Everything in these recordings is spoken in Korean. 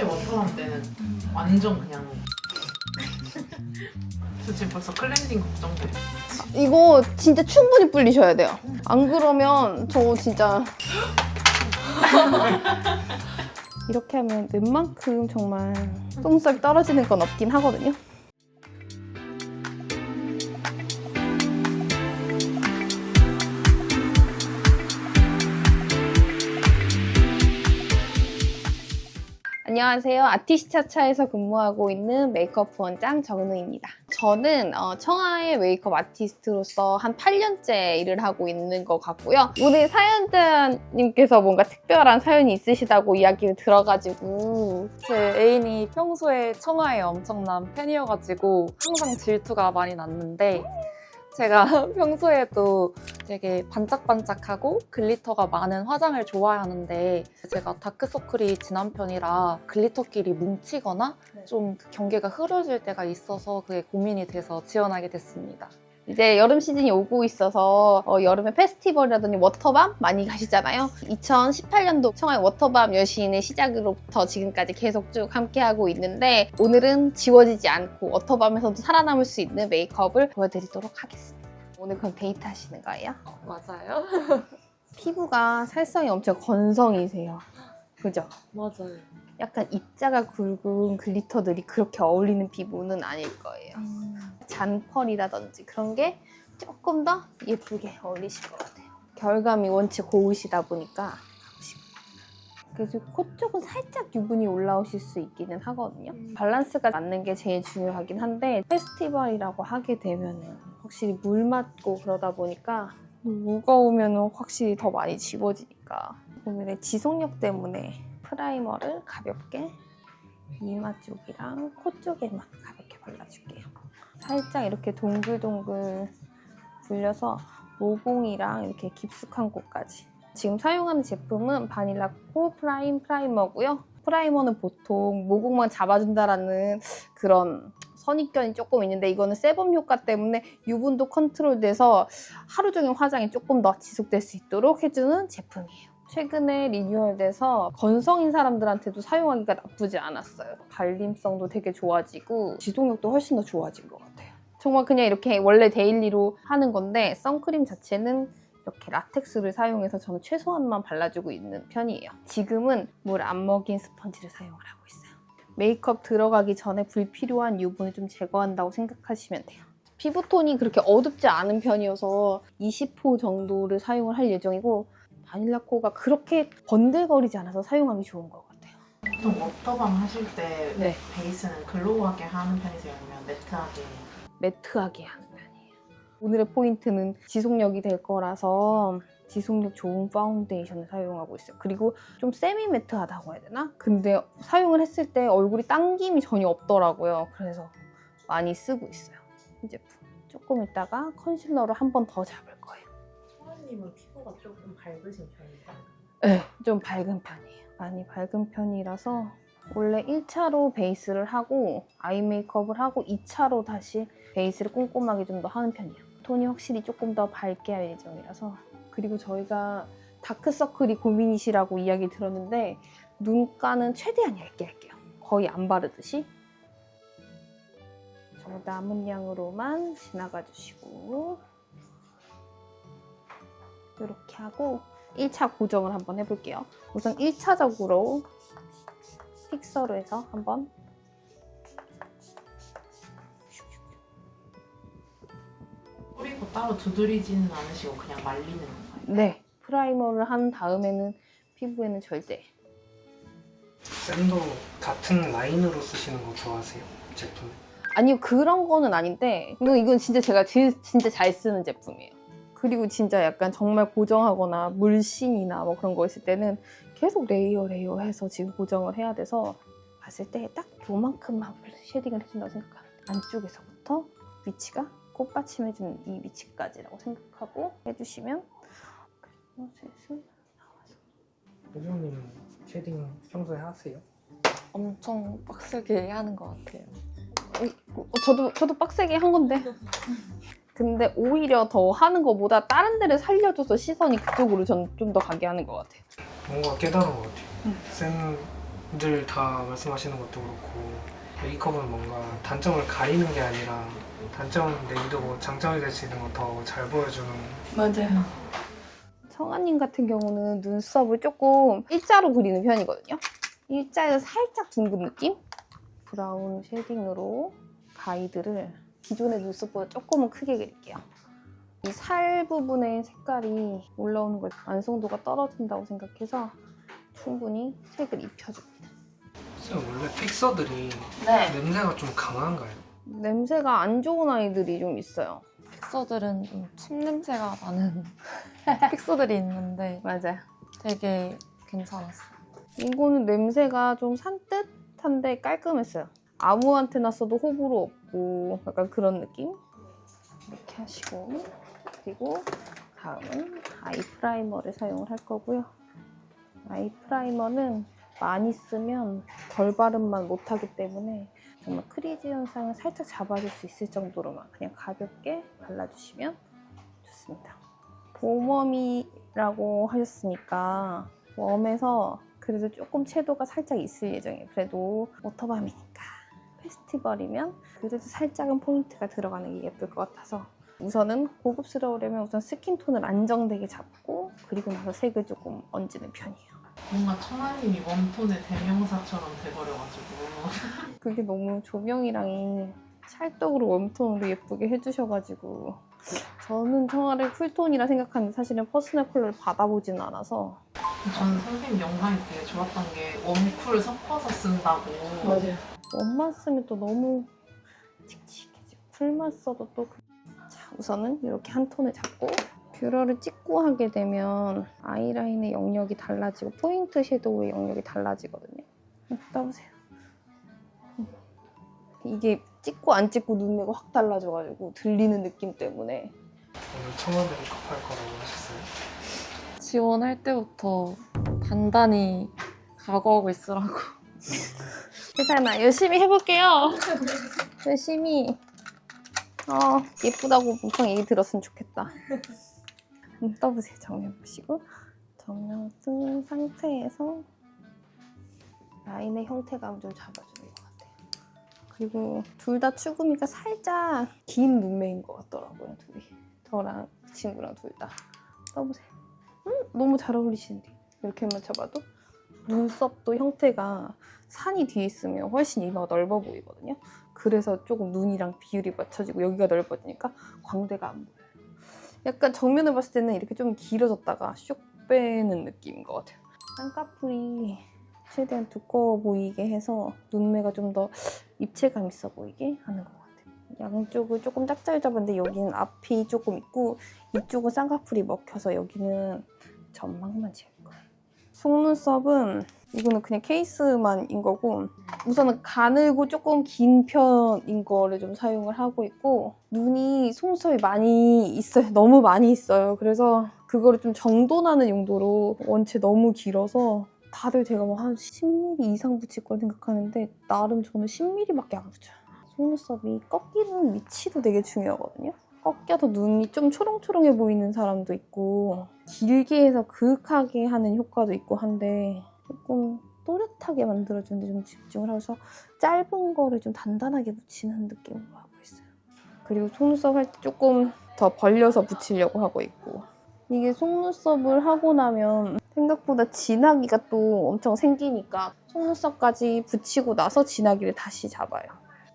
번째 워터밤 때는 완전 그냥 저 지금 벌써 클렌징 걱정돼. 이거 진짜 충분히 불리셔야 돼요. 안 그러면 저 진짜 이렇게 하면 웬만큼 정말 똥살 떨어지는 건 없긴 하거든요. 안녕하세요. 아티스차차에서 근무하고 있는 메이크업 원장 정은우입니다. 저는 청하의 메이크업 아티스트로서 한 8년째 일을 하고 있는 것 같고요. 오늘 사연자님께서 뭔가 특별한 사연이 있으시다고 이야기를 들어가지고 제 애인이 평소에 청아의 엄청난 팬이어가지고 항상 질투가 많이 났는데 제가 평소에도 되게 반짝반짝하고 글리터가 많은 화장을 좋아하는데 제가 다크서클이 진한 편이라 글리터끼리 뭉치거나 좀 그 경계가 흐려질 때가 있어서 그게 고민이 돼서 지원하게 됐습니다. 이제 여름 시즌이 오고 있어서 여름에 페스티벌이라든지 워터밤 많이 가시잖아요. 2018년도 청하의 워터밤 여신의 시작으로부터 지금까지 계속 쭉 함께하고 있는데 오늘은 지워지지 않고 워터밤에서도 살아남을 수 있는 메이크업을 보여드리도록 하겠습니다. 오늘 그럼 데이트 하시는 거예요? 맞아요? 피부가 살성이 엄청 건성이세요. 그죠? 맞아요. 약간 입자가 굵은 글리터들이 그렇게 어울리는 피부는 아닐 거예요. 잔펄이라든지 그런 게 조금 더 예쁘게 어울리실 것 같아요. 결감이 원체 고우시다 보니까 그래서 코 쪽은 살짝 유분이 올라오실 수 있기는 하거든요. 밸런스가 맞는 게 제일 중요하긴 한데 페스티벌이라고 하게 되면은 확실히 물 맞고 그러다 보니까 무거우면 확실히 더 많이 지워지니까 오늘의 지속력 때문에 프라이머를 가볍게 이마 쪽이랑 코 쪽에만 가볍게 발라줄게요. 살짝 이렇게 동글동글 굴려서 모공이랑 이렇게 깊숙한 곳까지. 지금 사용하는 제품은 바닐라코 프라임 프라이머고요. 프라이머는 보통 모공만 잡아준다라는 그런 선입견이 조금 있는데 이거는 세범 효과 때문에 유분도 컨트롤돼서 하루 종일 화장이 조금 더 지속될 수 있도록 해주는 제품이에요. 최근에 리뉴얼돼서 건성인 사람들한테도 사용하기가 나쁘지 않았어요. 발림성도 되게 좋아지고 지속력도 훨씬 더 좋아진 것 같아요. 정말 그냥 이렇게 원래 데일리로 하는 건데 선크림 자체는 이렇게 라텍스를 사용해서 저는 최소한만 발라주고 있는 편이에요. 지금은 물 안 먹인 스펀지를 사용을 하고 있어요. 메이크업 들어가기 전에 불필요한 유분을 좀 제거한다고 생각하시면 돼요. 피부톤이 그렇게 어둡지 않은 편이어서 20호 정도를 사용을 할 예정이고 바닐라코가 그렇게 번들거리지 않아서 사용하기 좋은 것 같아요. 보통 워터밤 하실 때 네. 베이스는 글로우하게 하는 편이세요? 아니면 매트하게? 매트하게 하는 편이에요. 오늘의 포인트는 지속력이 될 거라서 지속력 좋은 파운데이션을 사용하고 있어요. 그리고 좀 세미 매트하다고 해야 되나? 근데 사용을 했을 때 얼굴이 당김이 전혀 없더라고요. 그래서 많이 쓰고 있어요. 이 제품. 조금 있다가 컨실러를 한 번 더 잡을 거예요. 청아님은 피부가 조금 밝으신 편인가요? 네, 좀 밝은 편이에요. 많이 밝은 편이라서 원래 1차로 베이스를 하고 아이 메이크업을 하고 2차로 다시 베이스를 꼼꼼하게 좀 더 하는 편이에요. 톤이 확실히 조금 더 밝게 할 예정이라서. 그리고 저희가 다크서클이 고민이시라고 이야기 들었는데 눈가는 최대한 얇게 할게요. 거의 안 바르듯이. 저 남은 양으로만 지나가 주시고 이렇게 하고 1차 고정을 한번 해볼게요. 우선 1차적으로 픽서로 해서 한번 뿌리고 따로 두드리지는 않으시고 그냥 말리는 건가요? 네, 프라이머를 한 다음에는 피부에는 절대 쌤도 같은 라인으로 쓰시는 거 좋아하세요? 제품? 아니요, 그런 거는 아닌데 이건 진짜 제가 진짜 잘 쓰는 제품이에요. 그리고 진짜 약간 정말 고정하거나 물씬이나 뭐 그런 거 있을 때는 계속 레이어 해서 지금 고정을 해야 돼서 봤을 때 딱 요만큼만 쉐딩을 해준다고 생각하는데 안쪽에서부터 위치가 꽃받침해주는 이 위치까지라고 생각하고 해주시면 그리고 슬슬 나와서. 호정님은 쉐딩 평소에 하세요? 엄청 빡세게 하는 것 같아요. 저도 빡세게 한 건데 근데 오히려 더 하는 것보다 다른 데를 살려줘서 시선이 그쪽으로 전 좀 더 가게 하는 것 같아요. 뭔가 깨달은 것 같아요. 쌤 늘 다 말씀하시는 것도 그렇고 메이크업은 뭔가 단점을 가리는 게 아니라 단점은 내비두고 장점이 될 수 있는 거 더 잘 보여주는. 맞아요. 성아님 같은 경우는 눈썹을 조금 일자로 그리는 편이거든요. 일자에서 살짝 둥근 느낌? 브라운 쉐딩으로 가이드를 기존의 눈썹보다 조금은 크게 그릴게요. 이 살 부분의 색깔이 올라오는 걸 완성도가 떨어진다고 생각해서 충분히 색을 입혀줍니다. 선생님, 원래 픽서들이 네. 냄새가 좀 강한가요? 냄새가 안 좋은 아이들이 좀 있어요. 픽서들은 좀 침냄새가 나는 픽서들이 있는데 맞아요. 되게 괜찮았어요. 이거는 냄새가 좀 산뜻한데 깔끔했어요. 아무한테나 써도 호불호 없고 약간 그런 느낌? 이렇게 하시고, 그리고 다음은 아이 프라이머를 사용을 할 거고요. 아이 프라이머는 많이 쓰면 덜 바름만 못하기 때문에 정말 크리즈 현상을 살짝 잡아줄 수 있을 정도로만 그냥 가볍게 발라주시면 좋습니다. 봄웜이라고 하셨으니까 웜에서 그래도 조금 채도가 살짝 있을 예정이에요. 그래도 워터밤이니까 페스티벌이면 그래도 살짝은 포인트가 들어가는 게 예쁠 것 같아서 우선은 고급스러우려면 우선 스킨톤을 안정되게 잡고 그리고 나서 색을 조금 얹는 편이에요. 뭔가 천아님이 웜톤의 대명사처럼 돼버려가지고 그게 너무 조명이랑이 찰떡으로 웜톤으로 예쁘게 해주셔가지고 저는 청아를 쿨톤이라 생각하는데 사실은 퍼스널 컬러를 받아보지는 않아서. 저는 선생님 영상이 되게 좋았던 게 웜쿨 섞어서 쓴다고. 맞아요. 웜만 쓰면 또 너무 칙칙해지고 쿨만 써도 또 자, 우선은 이렇게 한 톤을 잡고 뷰러를 찍고 하게 되면 아이라인의 영역이 달라지고 포인트 섀도우의 영역이 달라지거든요. 떠보세요. 이게 찍고 안 찍고 눈매가 확 달라져가지고 들리는 느낌 때문에. 오늘 청와대 메이크업 할 거라고 하셨어요? 지원할 때부터 단단히 각오하고 있으라고. 세상에 열심히 해볼게요. 열심히. 예쁘다고 보통 얘기 들었으면 좋겠다. 떠보세요. 정면 보시고. 정면 쓴 상태에서 라인의 형태감을 좀 잡아주는 것 같아요. 그리고 둘 다 추구미가 살짝 긴 눈매인 것 같더라고요. 둘이. 저랑 친구랑 둘 다. 떠보세요. 너무 잘 어울리시는데. 이렇게만 쳐봐도 눈썹도 형태가 산이 뒤에 있으면 훨씬 이마가 넓어 보이거든요. 그래서 조금 눈이랑 비율이 맞춰지고 여기가 넓어지니까 광대가 안 보여요. 약간 정면을 봤을 때는 이렇게 좀 길어졌다가 슉 빼는 느낌인 것 같아요. 쌍꺼풀이 최대한 두꺼워 보이게 해서 눈매가 좀 더 입체감 있어 보이게 하는 것 같아요. 양쪽을 조금 짝짝이 잡았는데 여기는 앞이 조금 있고 이쪽은 쌍꺼풀이 먹혀서 여기는 점막만 지을 거예요. 속눈썹은 이거는 그냥 케이스만인 거고 우선은 가늘고 조금 긴 편인 거를 좀 사용을 하고 있고 눈이 속눈썹이 많이 있어요. 너무 많이 있어요. 그래서 그거를 좀 정돈하는 용도로 원체 너무 길어서 다들 제가 뭐 한 10mm 이상 붙일 거 생각하는데 나름 저는 10mm밖에 안 붙여요. 속눈썹이 꺾이는 위치도 되게 중요하거든요. 꺾여서 눈이 좀 초롱초롱해 보이는 사람도 있고 길게 해서 그윽하게 하는 효과도 있고 한데 조금 또렷하게 만들어주는데 좀 집중을 하면서 짧은 거를 좀 단단하게 붙이는 느낌으로 하고 있어요. 그리고 속눈썹 할 때 조금 더 벌려서 붙이려고 하고 있고 이게 속눈썹을 하고 나면 생각보다 진하기가 또 엄청 생기니까 속눈썹까지 붙이고 나서 진하기를 다시 잡아요.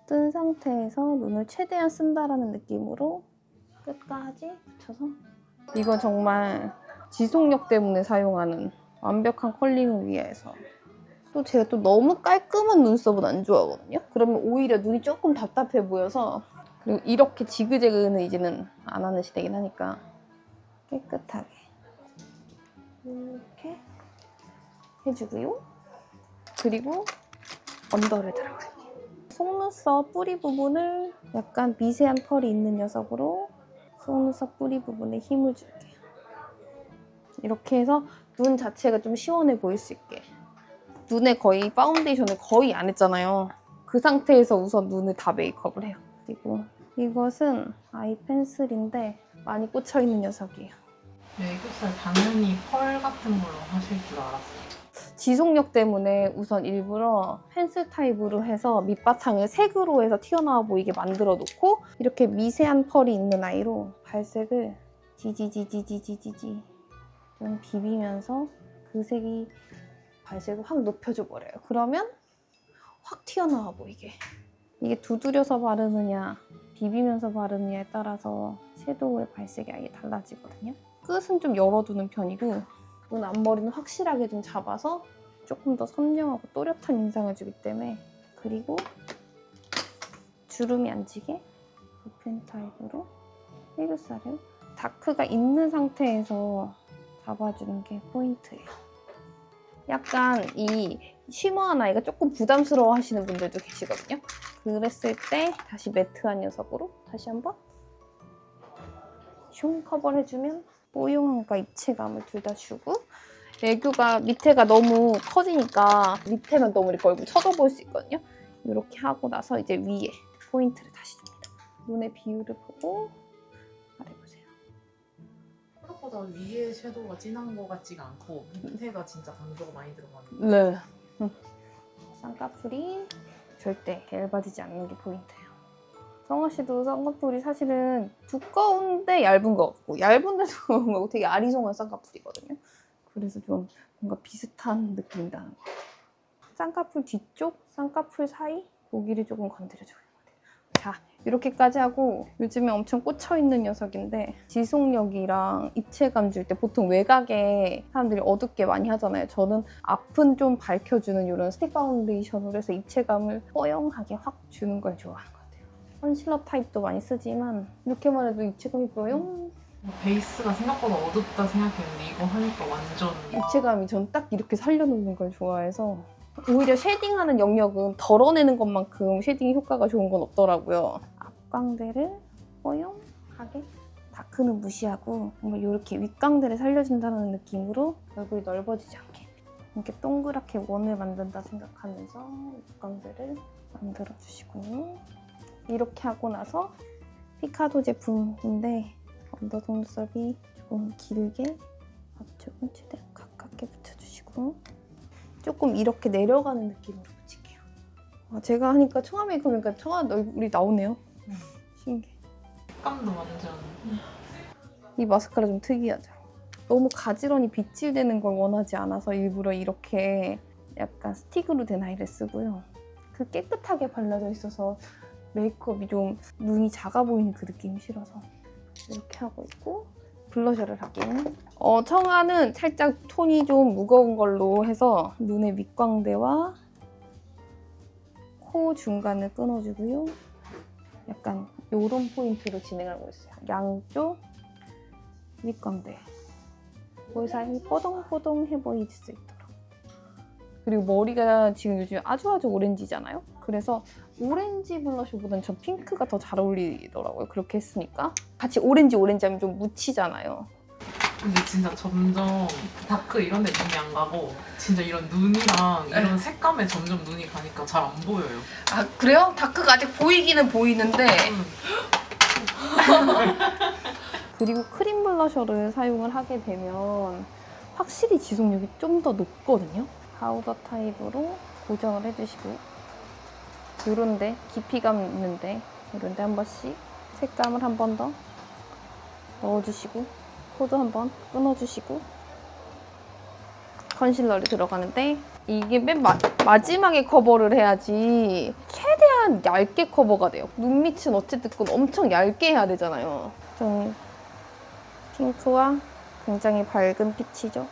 뜬 상태에서 눈을 최대한 쓴다라는 느낌으로 끝까지 붙여서 이건 정말 지속력 때문에 사용하는 완벽한 컬링을 위해서 또 제가 또 너무 깔끔한 눈썹은 안 좋아하거든요. 그러면 오히려 눈이 조금 답답해 보여서 그리고 이렇게 지그재그는 이제는 안 하는 시대긴 하니까 깨끗하게 이렇게 해주고요. 그리고 언더를 들어갈게요. 속눈썹 뿌리 부분을 약간 미세한 펄이 있는 녀석으로 속눈썹 뿌리 부분에 힘을 줄게요. 이렇게 해서 눈 자체가 좀 시원해 보일 수 있게. 눈에 거의 파운데이션을 거의 안 했잖아요. 그 상태에서 우선 눈을 다 메이크업을 해요. 그리고 이것은 아이 펜슬인데 많이 꽂혀있는 녀석이에요. 애교살 당연히 펄 같은 걸로 하실 줄 알았어요. 지속력 때문에 우선 일부러 펜슬 타입으로 해서 밑바탕을 색으로 해서 튀어나와 보이게 만들어 놓고 이렇게 미세한 펄이 있는 아이로 발색을 지지지지지지지지 좀 비비면서 그 색이 발색을 확 높여줘 버려요. 그러면 확 튀어나와 보이게. 이게 두드려서 바르느냐 비비면서 바르느냐에 따라서 섀도우의 발색이 아예 달라지거든요. 끝은 좀 열어두는 편이고 눈 앞머리는 확실하게 좀 잡아서 조금 더 선명하고 또렷한 인상을 주기 때문에. 그리고 주름이 안 지게 붓펜 타입으로 애교살을 다크가 있는 상태에서 잡아주는 게 포인트예요. 약간 이 쉬머한 아이가 조금 부담스러워 하시는 분들도 계시거든요. 그랬을 때 다시 매트한 녀석으로 다시 한번 슝 커버를 해주면 뽀용함과 입체감을 둘 다 주고, 애교가 밑에가 너무 커지니까 밑에만 너무 이렇게 얼굴 쳐다볼 수 있거든요. 이렇게 하고 나서 이제 위에 포인트를 다시 줍니다. 눈의 비율을 보고 말해보세요. 생각보다 위에 섀도우가 진한 것 같지가 않고 밑에가 진짜 강조가 많이 들어가는. 네. 쌍꺼풀이 절대 얇아지지 않는 게 포인트예요. 성아 씨도 쌍꺼풀이 사실은 두꺼운데 얇은 거 없고 얇은데도 두꺼운 거 되게 아리송한 쌍꺼풀이거든요. 그래서 좀 뭔가 비슷한 느낌이 나는 것 같아요. 쌍꺼풀 뒤쪽, 쌍꺼풀 사이 여기를 조금 건드려줘요. 자, 이렇게까지 하고 요즘에 엄청 꽂혀있는 녀석인데 지속력이랑 입체감 줄 때 보통 외곽에 사람들이 어둡게 많이 하잖아요. 저는 앞은 좀 밝혀주는 이런 스틱 파운데이션으로 해서 입체감을 뽀용하게 확 주는 걸 좋아하는 것 같아요. 컨실러 타입도 많이 쓰지만 이렇게만 해도 입체감이 뽀용. 베이스가 생각보다 어둡다 생각했는데 이거 하니까 완전 입체감이 전 딱 이렇게 살려놓는 걸 좋아해서 오히려 쉐딩하는 영역은 덜어내는 것만큼 쉐딩 효과가 좋은 건 없더라고요. 앞광대를 뽀용하게 다크는 무시하고 뭔가 이렇게 윗광대를 살려준다는 느낌으로 얼굴이 넓어지지 않게 이렇게 동그랗게 원을 만든다 생각하면서 윗광대를 만들어주시고, 이렇게 하고 나서 피카도 제품인데 언더 속눈썹이 조금 길게 앞쪽은 최대한 가깝게 붙여주시고 조금 이렇게 내려가는 느낌으로 붙일게요. 제가 하니까 청아 메이크업이니까 청아 얼굴이 나오네요. 신기해. 색감도 완전. 이 마스카라 좀 특이하죠? 너무 가지런히 빗질되는 걸 원하지 않아서 일부러 이렇게 약간 스틱으로 된 아이를 쓰고요. 그 깨끗하게 발라져 있어서 메이크업이 좀 눈이 작아 보이는 그 느낌이 싫어서 이렇게 하고 있고, 블러셔를 하긴. 청아는 살짝 톤이 좀 무거운 걸로 해서 눈의 윗광대와 코 중간을 끊어주고요. 약간 요런 포인트로 진행하고 있어요. 양쪽 윗광대. 그 사이 뽀동뽀동해 보일 수 있도록. 그리고 머리가 지금 요즘 아주 오렌지잖아요? 그래서 오렌지 블러셔보다는 전 핑크가 더 잘 어울리더라고요. 그렇게 했으니까. 같이 오렌지 하면 좀 묻히잖아요. 근데 진짜 점점 다크 이런 데 눈이 안 가고 진짜 이런 눈이랑 이런 색감에 점점 눈이 가니까 잘 안 보여요. 아, 그래요? 다크가 아직 보이기는 보이는데. 그리고 크림 블러셔를 사용을 하게 되면 확실히 지속력이 좀 더 높거든요. 파우더 타입으로 고정을 해주시고, 요런데 깊이감 있는데 요런데 한 번씩 색감을 한 번 더 넣어주시고, 코도 한 번 끊어주시고, 컨실러를 들어가는데 이게 맨 마지막에 커버를 해야지 최대한 얇게 커버가 돼요. 눈 밑은 어쨌든 엄청 얇게 해야 되잖아요. 좀 핑크와 굉장히 밝은 빛이죠.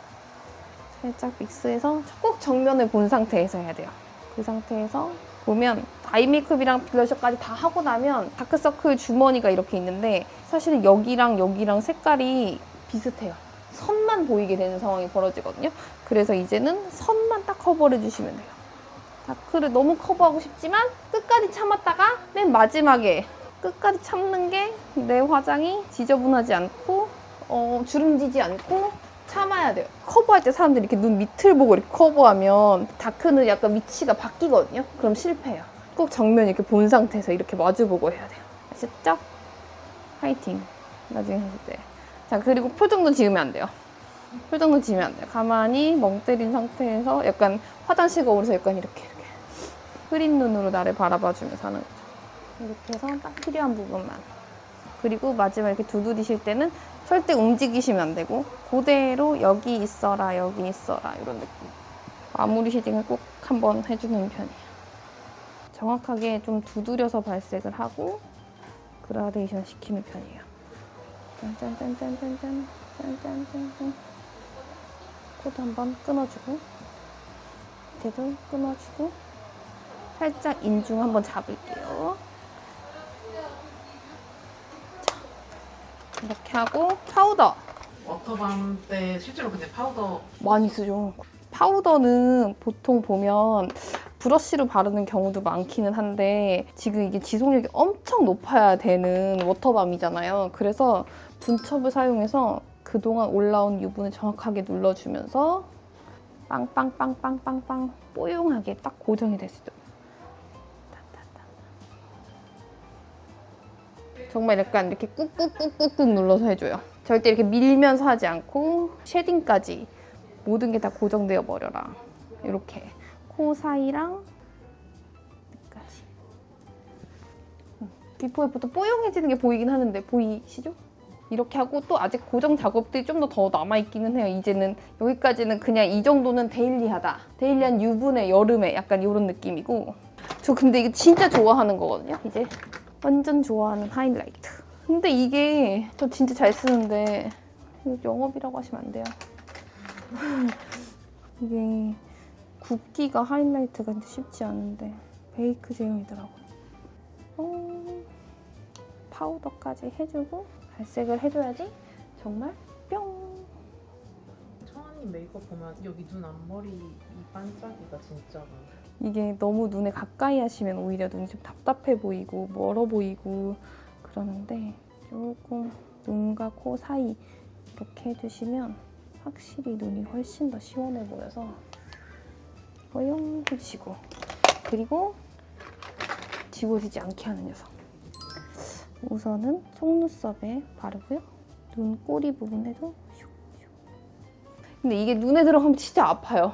살짝 믹스해서 꼭 정면을 본 상태에서 해야 돼요. 그 상태에서 보면 아이 메이크업이랑 블러셔까지 다 하고 나면 다크서클 주머니가 이렇게 있는데 사실은 여기랑 색깔이 비슷해요. 선만 보이게 되는 상황이 벌어지거든요. 그래서 이제는 선만 딱 커버를 해주시면 돼요. 다크를 너무 커버하고 싶지만 끝까지 참았다가 맨 마지막에 끝까지 참는 게 내 화장이 지저분하지 않고 주름지지 않고 참아야 돼요. 커버할 때 사람들이 이렇게 눈 밑을 보고 이렇게 커버하면 다크는 약간 위치가 바뀌거든요. 그럼 실패해요. 꼭 정면 이렇게 본 상태에서 이렇게 마주보고 해야 돼요. 아셨죠? 화이팅. 나중에 하실 때. 자, 그리고 표정도 지으면 안 돼요. 표정을 지으면 안 돼요. 가만히 멍 때린 상태에서 약간 화장실 거울에서 약간 이렇게 흐린 눈으로 나를 바라봐주면서 하는 거죠. 이렇게 해서 딱 필요한 부분만. 그리고 마지막에 이렇게 두드리실 때는 절대 움직이시면 안 되고 그대로 여기 있어라 이런 느낌. 마무리 쉐딩을 꼭 한번 해주는 편이에요. 정확하게 좀 두드려서 발색을 하고 그라데이션 시키는 편이에요. 짠짠짠짠짠짠 짠짠짠짠. 코도 한번 끊어주고 밑에도 끊어주고 살짝 인중 한번 잡을게요. 자, 이렇게 하고 파우더 워터밤 때 실제로 근데 파우더 많이 쓰죠. 파우더는 보통 보면 브러쉬로 바르는 경우도 많기는 한데 지금 이게 지속력이 엄청 높아야 되는 워터밤이잖아요. 그래서 둔첩을 사용해서 그동안 올라온 유분을 정확하게 눌러주면서 빵빵빵빵빵빵 뽀용하게 딱 고정이 될 수 있도록. 정말 약간 이렇게 꾹꾹꾹꾹꾹 눌러서 해줘요. 절대 이렇게 밀면서 하지 않고 쉐딩까지 모든 게 다 고정되어 버려라. 이렇게 코 사이랑 여기까지. 비포 애프터 뽀용해지는 게 보이긴 하는데 보이시죠? 이렇게 하고 또 아직 고정 작업들이 좀 더 남아있기는 해요. 이제는 여기까지는 그냥 이 정도는 데일리하다. 데일리한 유분의 여름에 약간 이런 느낌이고 저 근데 이게 진짜 좋아하는 거거든요. 이제 완전 좋아하는 하이라이트. 근데 이게 저 진짜 잘 쓰는데 이거 영업이라고 하시면 안 돼요. 이게 굽기가 하이라이트가 진짜 쉽지 않은데 베이크 제형이더라고요. 파우더까지 해주고 발색을 해줘야지 정말 뿅! 청아님 메이크업 보면 여기 눈 앞머리 이 반짝이가 진짜 이게 너무 눈에 가까이 하시면 오히려 눈이 좀 답답해 보이고 멀어 보이고 그러는데 조금 눈과 코 사이 이렇게 해주시면 확실히 눈이 훨씬 더 시원해 보여서 허용 해주시고 그리고 지워지지 않게 하는 녀석 우선은 속눈썹에 바르고요 눈 꼬리 부분에도 슉슉. 근데 이게 눈에 들어가면 진짜 아파요.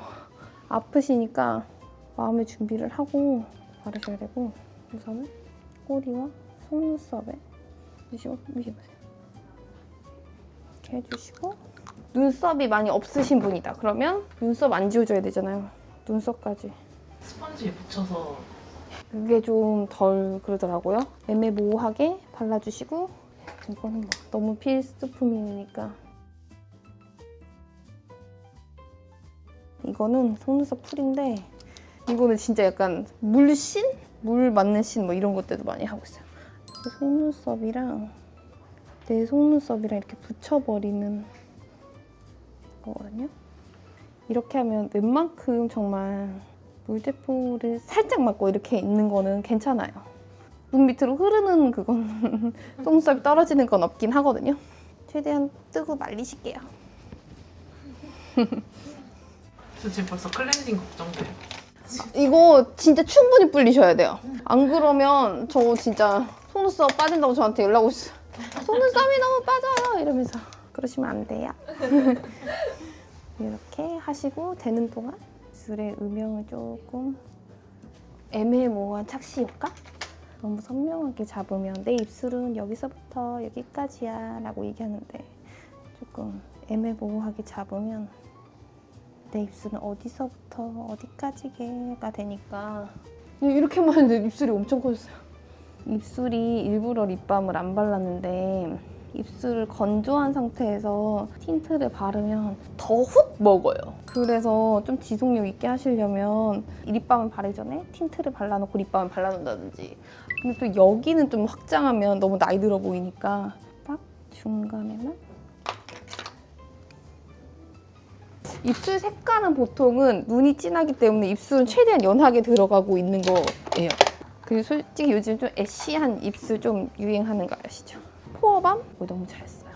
아프시니까 마음의 준비를 하고 바르셔야 되고 우선은 꼬리와 속눈썹에 이렇게 해주시고 눈썹이 많이 없으신 분이다. 그러면 눈썹 안 지워줘야 되잖아요. 눈썹까지. 스펀지에 붙여서 그게 좀 덜 그러더라고요. 애매모호하게 발라주시고 이거는 뭐 너무 필수품이니까 이거는 속눈썹 풀인데 이거는 진짜 약간 물씬? 물 맞는 씬 뭐 이런 것들도 많이 하고 있어요. 속눈썹이랑 내 속눈썹이랑 이렇게 붙여버리는 거거든요. 이렇게 하면 웬만큼 정말 물대포를 살짝 맞고 이렇게 있는 거는 괜찮아요. 눈 밑으로 흐르는 그건 속눈썹이 떨어지는 건 없긴 하거든요. 최대한 뜨고 말리실게요. 저 지금 벌써 클렌징 걱정돼요. 이거 진짜 충분히 불리셔야 돼요. 안 그러면 저 진짜 속눈썹 빠진다고 저한테 연락 오셨어요. 속눈썹이 너무 빠져요 이러면서 그러시면 안 돼요. 이렇게 하시고 되는 동안 입술의 음영을 조금 애매모호한 착시 효과? 너무 선명하게 잡으면 내 입술은 여기서부터 여기까지야 라고 얘기하는데 조금 애매모호하게 잡으면 내 입술은 어디서부터 어디까지가 되니까 이렇게만 했는데 입술이 엄청 커졌어요. 입술이 일부러 립밤을 안 발랐는데 입술을 건조한 상태에서 틴트를 바르면 더 훅 먹어요. 그래서 좀 지속력 있게 하시려면 립밤을 바르기 전에 틴트를 발라놓고 립밤을 발라놓는다든지 근데 또 여기는 좀 확장하면 너무 나이 들어 보이니까 딱 중간에만 입술 색깔은 보통은 눈이 진하기 때문에 입술은 최대한 연하게 들어가고 있는 거예요. 그리고 솔직히 요즘 좀 애쉬한 입술 좀 유행하는 거 아시죠? 포어밤? 이거 너무 잘 써요.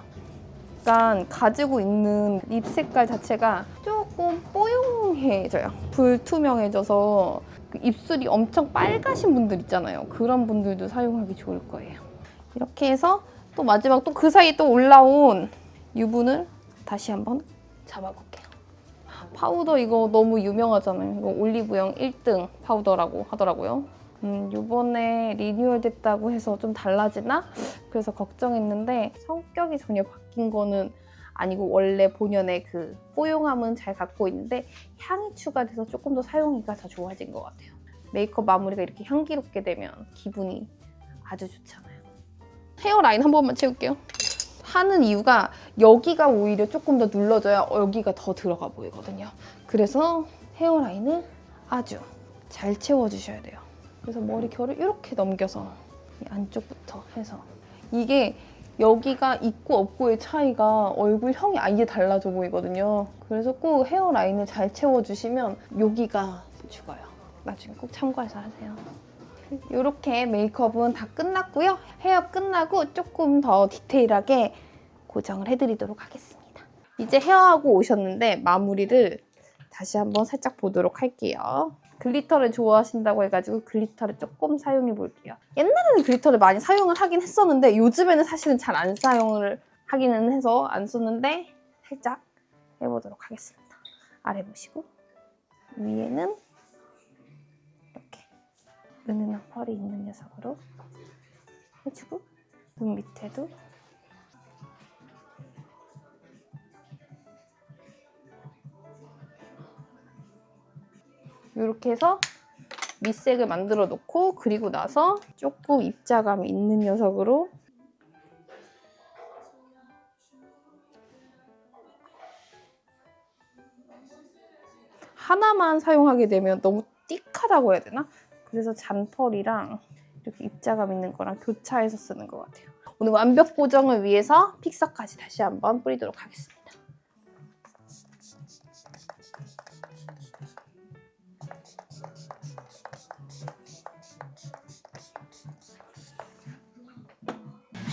약간 가지고 있는 립 색깔 자체가 조금 뽀용해져요. 불투명해져서 그 입술이 엄청 빨가신 분들 있잖아요. 그런 분들도 사용하기 좋을 거예요. 이렇게 해서 또 마지막 또 그 사이 또 올라온 유분을 다시 한번 잡아볼게요. 파우더 이거 너무 유명하잖아요. 이거 올리브영 1등 파우더라고 하더라고요. 요번에 리뉴얼 됐다고 해서 좀 달라지나? 그래서 걱정했는데 성격이 전혀 바뀐 거는 아니고 원래 본연의 그 뽀용함은 잘 갖고 있는데 향이 추가돼서 조금 더 사용하기가 더 좋아진 것 같아요. 메이크업 마무리가 이렇게 향기롭게 되면 기분이 아주 좋잖아요. 헤어라인 한 번만 채울게요. 하는 이유가 여기가 오히려 조금 더 눌러줘야 여기가 더 들어가 보이거든요. 그래서 헤어라인을 아주 잘 채워주셔야 돼요. 그래서 머리결을 이렇게 넘겨서 이 안쪽부터 해서 이게 여기가 있고 없고의 차이가 얼굴형이 아예 달라져 보이거든요. 그래서 꼭 헤어라인을 잘 채워주시면 여기가 죽어요. 나중에 꼭 참고해서 하세요. 이렇게 메이크업은 다 끝났고요. 헤어 끝나고 조금 더 디테일하게 고정을 해드리도록 하겠습니다. 이제 헤어하고 오셨는데 마무리를 다시 한번 살짝 보도록 할게요. 글리터를 좋아하신다고 해가지고 글리터를 조금 사용해 볼게요. 옛날에는 글리터를 많이 사용을 하긴 했었는데 요즘에는 사실은 잘 안 사용을 하기는 해서 안 썼는데 살짝 해보도록 하겠습니다. 아래 보시고 위에는 이렇게 은은한 펄이 있는 녀석으로 해주고 눈 밑에도 이렇게 해서 밑색을 만들어 놓고 그리고 나서 조금 입자감이 있는 녀석으로 하나만 사용하게 되면 너무 띡하다고 해야 되나? 그래서 잔펄이랑 이렇게 입자감 있는 거랑 교차해서 쓰는 것 같아요. 오늘 완벽 고정을 위해서 픽서까지 다시 한번 뿌리도록 하겠습니다.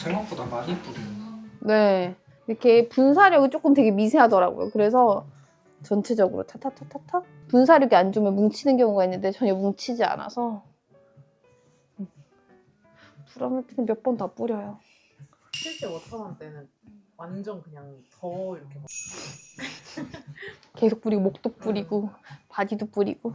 생각보다 많이 뿌리네. 네, 이렇게 분사력이 조금 되게 미세하더라고요. 그래서 전체적으로 타타타타타 분사력이 안 좋으면 뭉치는 경우가 있는데 전혀 뭉치지 않아서 불안할 때는 몇 번 더 뿌려요. 실제 워터밤 때는 완전 그냥 더 이렇게 막 계속 뿌리고 목도 뿌리고 바디도 뿌리고.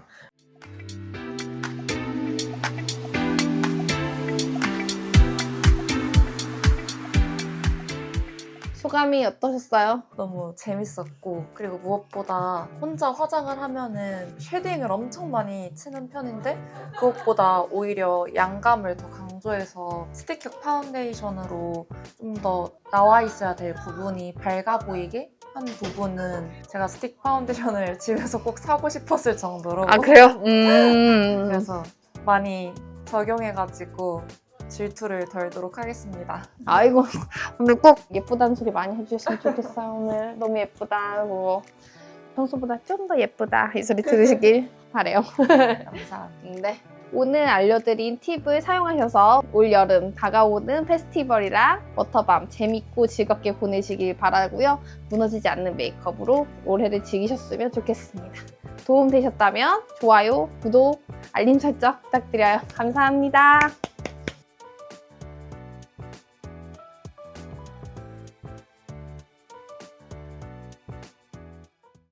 소감이 어떠셨어요? 너무 재밌었고 그리고 무엇보다 혼자 화장을 하면은 쉐딩을 엄청 많이 치는 편인데 그것보다 오히려 양감을 더 강조해서 스틱형 파운데이션으로 좀 더 나와 있어야 될 부분이 밝아 보이게 한 부분은 제가 스틱 파운데이션을 집에서 꼭 사고 싶었을 정도로 아 그래요? 그래서 많이 적용해가지고 질투를 덜도록 하겠습니다. 아이고 오늘 꼭 예쁘다는 소리 많이 해주셨으면 좋겠어요. 오늘 너무 예쁘다. 뭐 평소보다 좀 더 예쁘다 이 소리 들으시길 바래요. 감사합니다. 네. 오늘 알려드린 팁을 사용하셔서 올여름 다가오는 페스티벌이랑 워터밤 재밌고 즐겁게 보내시길 바라고요. 무너지지 않는 메이크업으로 올해를 즐기셨으면 좋겠습니다. 도움 되셨다면 좋아요, 구독, 알림 설정 부탁드려요. 감사합니다.